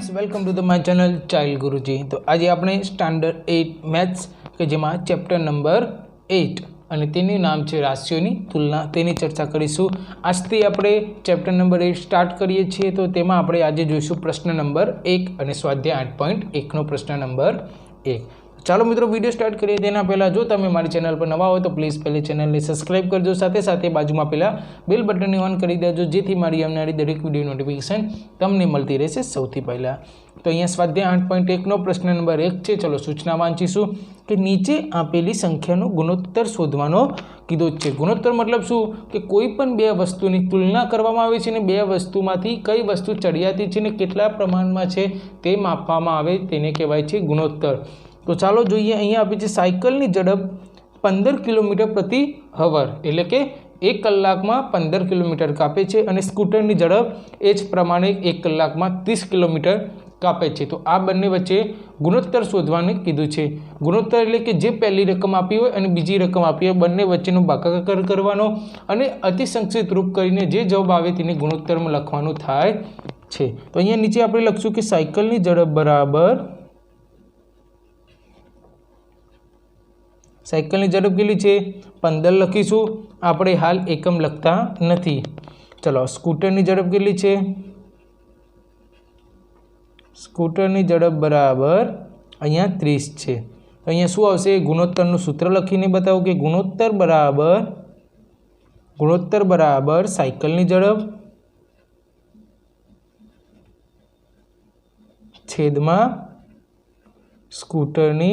Friends welcome to the my channel child Guruji. तो आज આપણે સ્ટાન્ડર્ડ 8 મેથ્સ કે જેમાં ચેપ્ટર નંબર 8 અને તેનું નામ છે રાશિઓની તુલના, તેની ચર્ચા કરીશું। આજથી આપણે ચેપ્ટર નંબર 8 સ્ટાર્ટ કરીએ છીએ। તો તેમાં આપણે આજે જોઈશું પ્રશ્ન નંબર 1 અને સ્વાધ્યાય 8.1 નો પ્રશ્ન નંબર 1। ચાલો મિત્રો વિડિયો સ્ટાર્ટ કરીએ તેના પહેલા જો તમે મારી ચેનલ પર નવા હોય તો પ્લીઝ પહેલી ચેનલને સબસ્ક્રાઇબ કરજો, સાથે સાથે બાજુમાં પેલા બેલ બટનને ઓન કરી દેજો જેથી મારી આવનારી દરેક વિડિયો નોટિફિકેશન તમને મળતી રહેશે સૌથી પહેલા। તો અહીંયા સ્વાધ્યાય 8.1 નો પ્રશ્ન નંબર 1 છે। ચલો સૂચના વાંચીશું કે નીચે આપેલી સંખ્યાનો ગુણોત્તર શોધવાનો કીધો છે। ગુણોત્તર મતલબ શું કે કોઈ પણ બે વસ્તુની તુલના કરવામાં આવે છે અને બે વસ્તુમાંથી કઈ વસ્તુ ચડિયાતી છે ને કેટલા પ્રમાણમાં છે તે માપવામાં આવે તેને કહેવાય છે ગુણોત્તર। तो चलो જોઈએ અહીંયા આપી છે સાયકલની ઝડપ 15 કિલોમીટર પ્રતિ હવર એટલે કે 1 કલાકમાં 15 કિલોમીટર કાપે છે અને સ્કૂટરની ઝડપ એ જ પ્રમાણે 1 કલાકમાં 30 કિલોમીટર કાપે છે। તો આ બંને વચ્ચે ગુણોત્તર શોધવાનું કીધું છે। ગુણોત્તર એટલે કે જે પહેલી રકમ આપી હોય અને બીજી રકમ આપી હોય બંને વચ્ચેનો ભાગાકાર કરવાનો અને અતિ સંક્ષિપ્ત રૂપ કરીને જે જવાબ આવે તેને ગુણોત્તરમાં લખવાનું થાય છે। તો અહીંયા નીચે આપણે લખશું કે સાયકલની ઝડપ બરાબર साइकल की झड़प के लिए 15 लखीशू, आपणे हाल एकम लखता नहीं। चलो स्कूटर की झड़प के लिए स्कूटर की झड़प बराबर अहींया 30 है। तो अहींया शुं आवशे गुणोत्तरनुं सूत्र लखीने बतावो कि गुणोत्तर बराबर साइकल की झड़प छेदमां स्कूटर की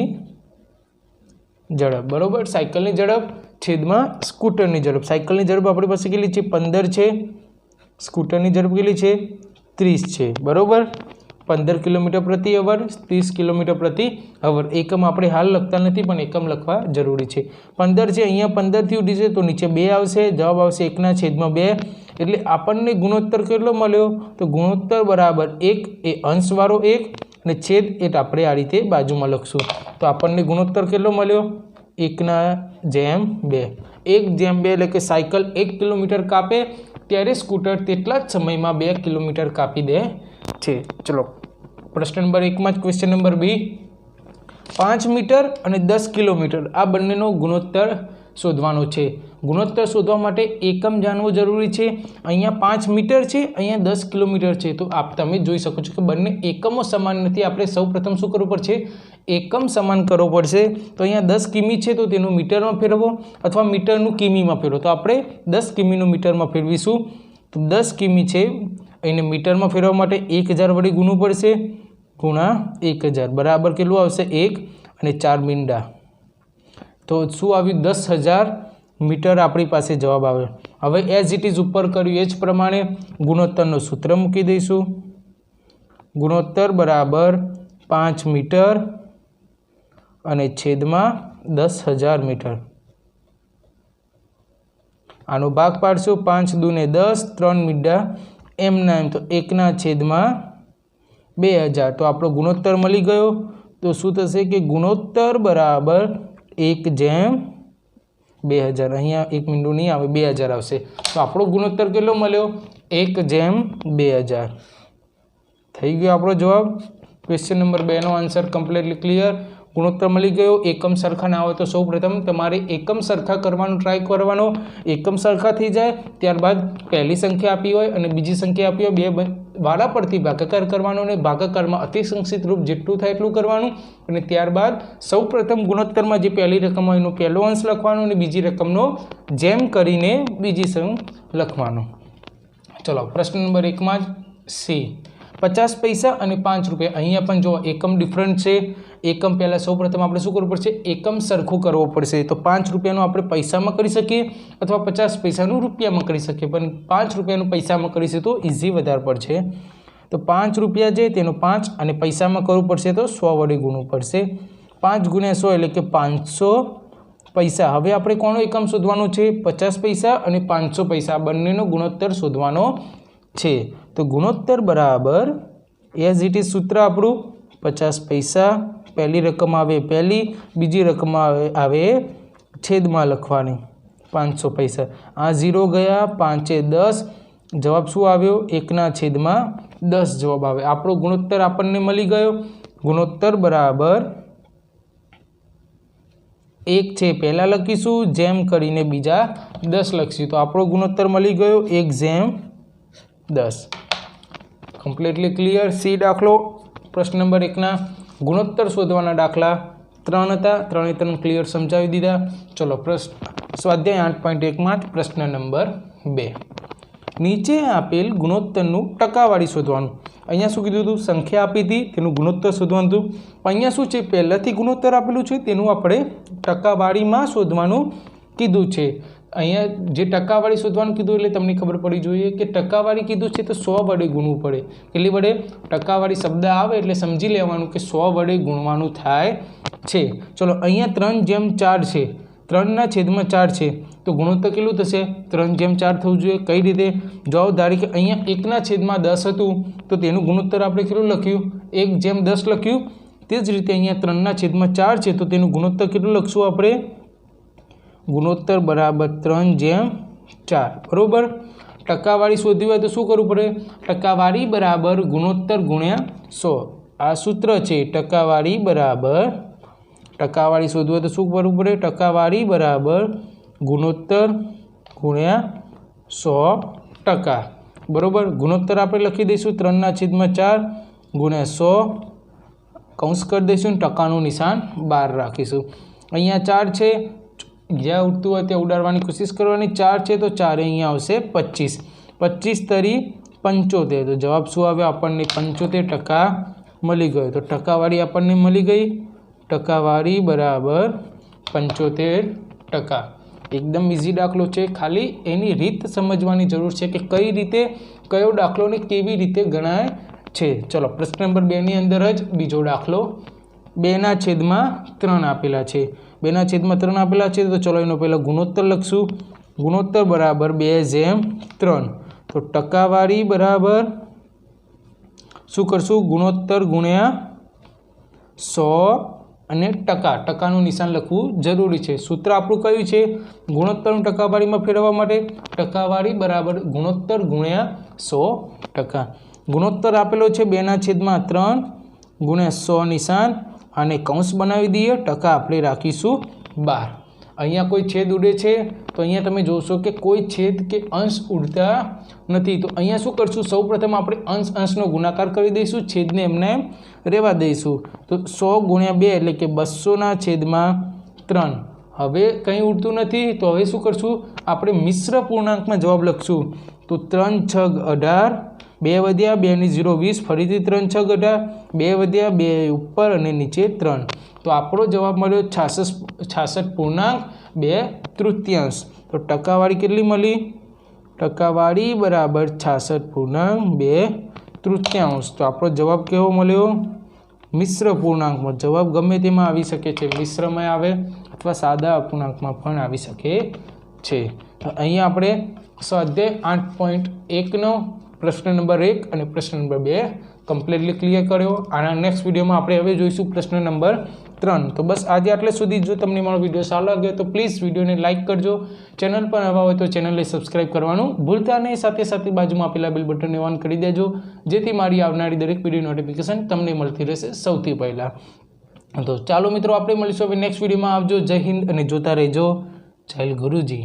झड़प बराबर। साइकल की झड़प छेदमां स्कूटर की झड़प। साइकल की झड़प अपनी पास के 15 है, स्कूटर की झड़प के 30 है बराबर। 15 किलोमीटर प्रति अवर 30 किलोमीटर प्रति अवर। एकम आपणे हाल लखता नहीं पण एकम लखवा जरूरी है। 15 है अहींया 15 थी उठी है तो नीचे 2 आवशे, जवाब आवशे 1/2 एटले आपणने गुणोत्तर केटलो मळ्यो तो गुणोत्तर बराबर 1 ए अंशवाळो 1 ने छेद एट आपणे आ रीते बाजुमां लखशुं। तो आपणने गुणोत्तर केटलो मळ्यो 1/2। 1/2 એટલે કે સાયકલ 1 કિલોમીટર કાપે ત્યારે સ્કૂટર તેટલા જ સમયમાં 2 કિલોમીટર કાપી દે છે। ચલો પ્રશ્ન નંબર 1 માં ક્વેશ્ચન નંબર બી 5 મીટર અને 10 કિલોમીટર આ બંનેનો ગુણોત્તર શોધવાનો છે। गुणोत्तर शोधवा माटे एकम जानवो जरूरी है। अहींया 5 मीटर है, अहींया 10 किलोमीटर है। तो आप तमे जोई शको छो कि बंने एकमो समान नथी। आपणे सौप्रथम शुं करवुं पड़शे एकम समान करवो पड़शे। तो अहींया 10 किमी है तो तेनुं मीटरमां फेरवो अथवा मीटरनुं किमीमां फेरवो। तो आपणे 10 किमीनुं मीटरमां फेरवीशुं। तो 10 किमी है एने मीटरमां फेरवा माटे 1000 वडे गुणવું पड़शे गुणा 1000 बराबर केटલું आवशे 1 અને 4 મીંડા। तो शुं आव्युं 10,000 मीटर अपनी पास जवाब आवे। हवे एज इट इज ऊपर कर्युं एज प्रमाणे गुणोत्तरनुं सूत्र मूकी दईशुं। गुणोत्तर बराबर 5 मीटर अने छेदमां 10,000 मीटर। आनो भाग पाडशुं 5 दूने 10 3 मींडा एम ना एम। तो 1/2,000 तो आपणो गुणोत्तर मळी गयो। तो शुं थशे कि गुणोत्तर बराबर 1/2000। अहींया 1 मींडू नहीं आवे 2000 आवशे। तो आपणो गुणोत्तर केटलो मळ्यो 1/2000 थई गयो आपणो जवाब। क्वेश्चन नंबर 2 नो आंसर कम्प्लीटली क्लियर। गुणोत्तर मळी गयो। एकम सरखा ना होय तो सौ प्रथम तमारे एकम सरखा करवानो ट्राय करवानो। एकम सरखा थई जाय त्यारबाद पहली संख्या आपी होय अने बीजी संख्या आपी होय बे वाळा परथी भागाकार करवानो ने भागाकारमा अति संक्षिप्त रूप जेटલું થાય એટલું કરવાનું અને ત્યારબાદ સૌપ્રથમ ગુણોત્તરમાં જે પહેલી રકમ હોય એનો પહેલો અંશ લખવાનો અને બીજી રકમનો જેમ કરીને બીજી સંખ્યા લખવાનો। ચલો પ્રશ્ન નંબર 1 માં સી 50 पैसा અને 5 રૂપિયા। અહીંયા પણ જો એકમ ડિફરન્ટ છે। એકમ પહેલા સૌપ્રથમ આપણે શું કરવું પડશે એકમ સરખું કરવો પડશે। તો 5 રૂપિયાનું આપણે પૈસામાં કરી શકીએ અથવા 50 પૈસાનું રૂપિયામાં કરી શકીએ પણ 5 રૂપિયાનું પૈસામાં કરીશું તો ઇઝી વધારે પડશે। તો 5 રૂપિયા છે તેનો 5 અને પૈસામાં કરવું પડશે તો 100 વડે ગુણવું પડશે। 5 × 100 એટલે કે 500 પૈસા। હવે આપણે કોનો એકમ શોધવાનો છે 50 પૈસા અને 500 પૈસા બંનેનો ગુણોત્તર શોધવાનો છે। तो गुणोत्तर बराबर एज इट इज सूत्र आपणुं 50 पैसा पहली रकम आवे पहली बीजी रकम आवे छेदमां लखवानी 500 पैसा। आ 0 गया 5 10 जवाब शुं आव्यो 1/5 10 જવાબ આવે। આપણો ગુણોત્તર આપણને મળી ગયો। ગુણોત્તર બરાબર 1 છે પહેલાં લખીશું, જેમ કરીને બીજા 10 લખીશું તો આપણો ગુણોત્તર મળી ગયો 1/10। Completely clear. સી દાખલો પ્રશ્ન નંબર 1ના ગુણોત્તર શોધવાના દાખલા 3 હતા, 3 ક્લિયર સમજાવી દીધા। ચલો સ્વાધ્યાય 8.1માં પ્રશ્ન નંબર 2, નીચે આપેલ ગુણોત્તરનું ટકાવારી શોધવાનું। અહીંયા શું કીધું હતું? સંખ્યા આપી હતી, તેનું ગુણોત્તર શોધવાનું હતું। પણ અહીંયા શું છે? પહેલાંથી ગુણોત્તર આપેલું છે, તેનું આપણે ટકાવારીમાં શોધવાનું કીધું છે। અહીંયા જે ટકાવારી શોધવાનું કીધું એટલે તમને ખબર પડી જોઈએ કે ટકાવારી કીધું છે તો 100 વડે ગુણવું પડે। કેટલી વડે? ટકાવારી શબ્દ આવે એટલે સમજી લેવાનું કે 100 વડે ગુણવાનું થાય છે। ચલો અહીંયા 3/4 છે, 3/4 છે તો ગુણોત્તર કેટલું થશે? 3/4 થવું જોઈએ। કઈ રીતે? જો ધારી કે અહીંયા 1/10 હતું તો તેનું ગુણોત્તર આપણે કેટલું લખ્યું? 1/10 લખ્યું। તે જ રીતે અહીંયા 3/4 છે તો તેનું ગુણોત્તર કેટલું લખશું આપણે? ગુણોત્તર બરાબર 3/4 બરાબર। ટકાવારી શોધવી હોય તો શું કરવું પડે? ટકાવારી બરાબર ગુણોત્તર ગુણ્યા 100 આ સૂત્ર છે। ટકાવારી શોધવું હોય તો શું કરવું પડે? ટકાવારી બરાબર ગુણોત્તર ગુણ્યા 100% બરાબર। ગુણોત્તર આપણે લખી દઈશું 3/4 ગુણ્યા 100 કૌંસ કરી દઈશું, ટકાનું નિશાન 12 રાખીશું। અહીંયા 4 છે, જ્યાં ઉડતું હોય ત્યાં ઉડાડવાની કોશિશ કરવાની। 4 છે તો 4 અહીંયા આવશે 25, 25 તરી 75 તો જવાબ શું આવ્યો? આપણને 75% મળી ગયો। તો ટકાવારી આપણને મળી ગઈ, ટકાવારી બરાબર 75%। એકદમ ઇઝી દાખલો છે, ખાલી એની રીત સમજવાની જરૂર છે કે કઈ રીતે કયો દાખલો ને કેવી રીતે ગણાય છે। ચલો પ્રશ્ન નંબર 2ની અંદર જ બીજો દાખલો 2/3 આપેલા છે। 2/3 આપેલા છે તો ચલો એનો પહેલાં ગુણોત્તર લખશું। ગુણોત્તર બરાબર 2/3 તો ટકાવારી બરાબર શું કરશું? ગુણોત્તર ગુણ્યા 100 અને ટકાનું નિશાન લખવું જરૂરી છે। સૂત્ર આપણું કયું છે? ગુણોત્તરનું ટકાવારીમાં ફેરવવા માટે ટકાવારી બરાબર ગુણોત્તર ગુણ્યા 100%। ગુણોત્તર આપેલો છે 2/3 ગુણ્યા 100 નિશાન અને કૌંસ બનાવી દઈએ, ટકા આપણે રાખીશું 12। અહીંયા કોઈ છેદ ઉડે છે તો અહીંયા તમે જોશો કે કોઈ છેદ કે અંશ ઉડતા નથી। તો અહીંયા શું કરશું? સૌપ્રથમ આપણે અંશનો ગુણાકાર કરી દઈશું, છેદને એમને એમ રહેવા દઈશું। તો 100 ગુણ્યા 2 એટલે કે 200/3। હવે કંઈ ઉડતું નથી તો હવે શું કરશું? આપણે મિશ્ર પૂર્ણાંકમાં જવાબ લખશું। તો 3 × 6 = 18, 2 વધ્યા 2 ની 0 20, ફરીથી 3 × 6 = 18, 2 વધ્યા 2 ઉપર અને નીચે 3 તો આપણો જવાબ મળ્યો 66.2/3। તો ટકાવારી કેટલી મળી? ટકાવારી બરાબર 66.2/3। તો આપણો જવાબ કેવો મળ્યો? મિશ્ર પૂર્ણાંકમાં। જવાબ ગમે તેમાં આવી શકે છે, મિશ્રમાં આવે અથવા સાદા અપૂર્ણાંકમાં પણ આવી શકે છે। તો અહીંયા આપણે સ્વાધ્યાય 8.1નો પ્રશ્ન નંબર 1 અને પ્રશ્ન નંબર 2 કમ્પ્લીટલી ક્લિયર કર્યો। આના નેક્સ્ટ વિડીયોમાં આપણે હવે જોઈશું પ્રશ્ન નંબર 3। તો બસ આજે આટલે સુધી। જો તમને મારો વિડીયો સારો લાગ્યો તો પ્લીઝ વિડીયોને લાઇક કરજો, ચેનલ પર નવા હોય તો ચેનલને સબસ્ક્રાઈબ કરવાનું ભૂલતા નહીં, સાથે સાથે બાજુમાં આપેલા બેલ બટનને ઓન કરી દેજો જેથી મારી આવનારી દરેક વિડીયો નોટિફિકેશન તમને મળતી રહેશે સૌથી પહેલાં। તો ચાલો મિત્રો, આપણે મળીશું હવે નેક્સ્ટ વિડીયોમાં। આવજો, જય હિન્દ અને જોતા રહેજો જય ગુરુજી।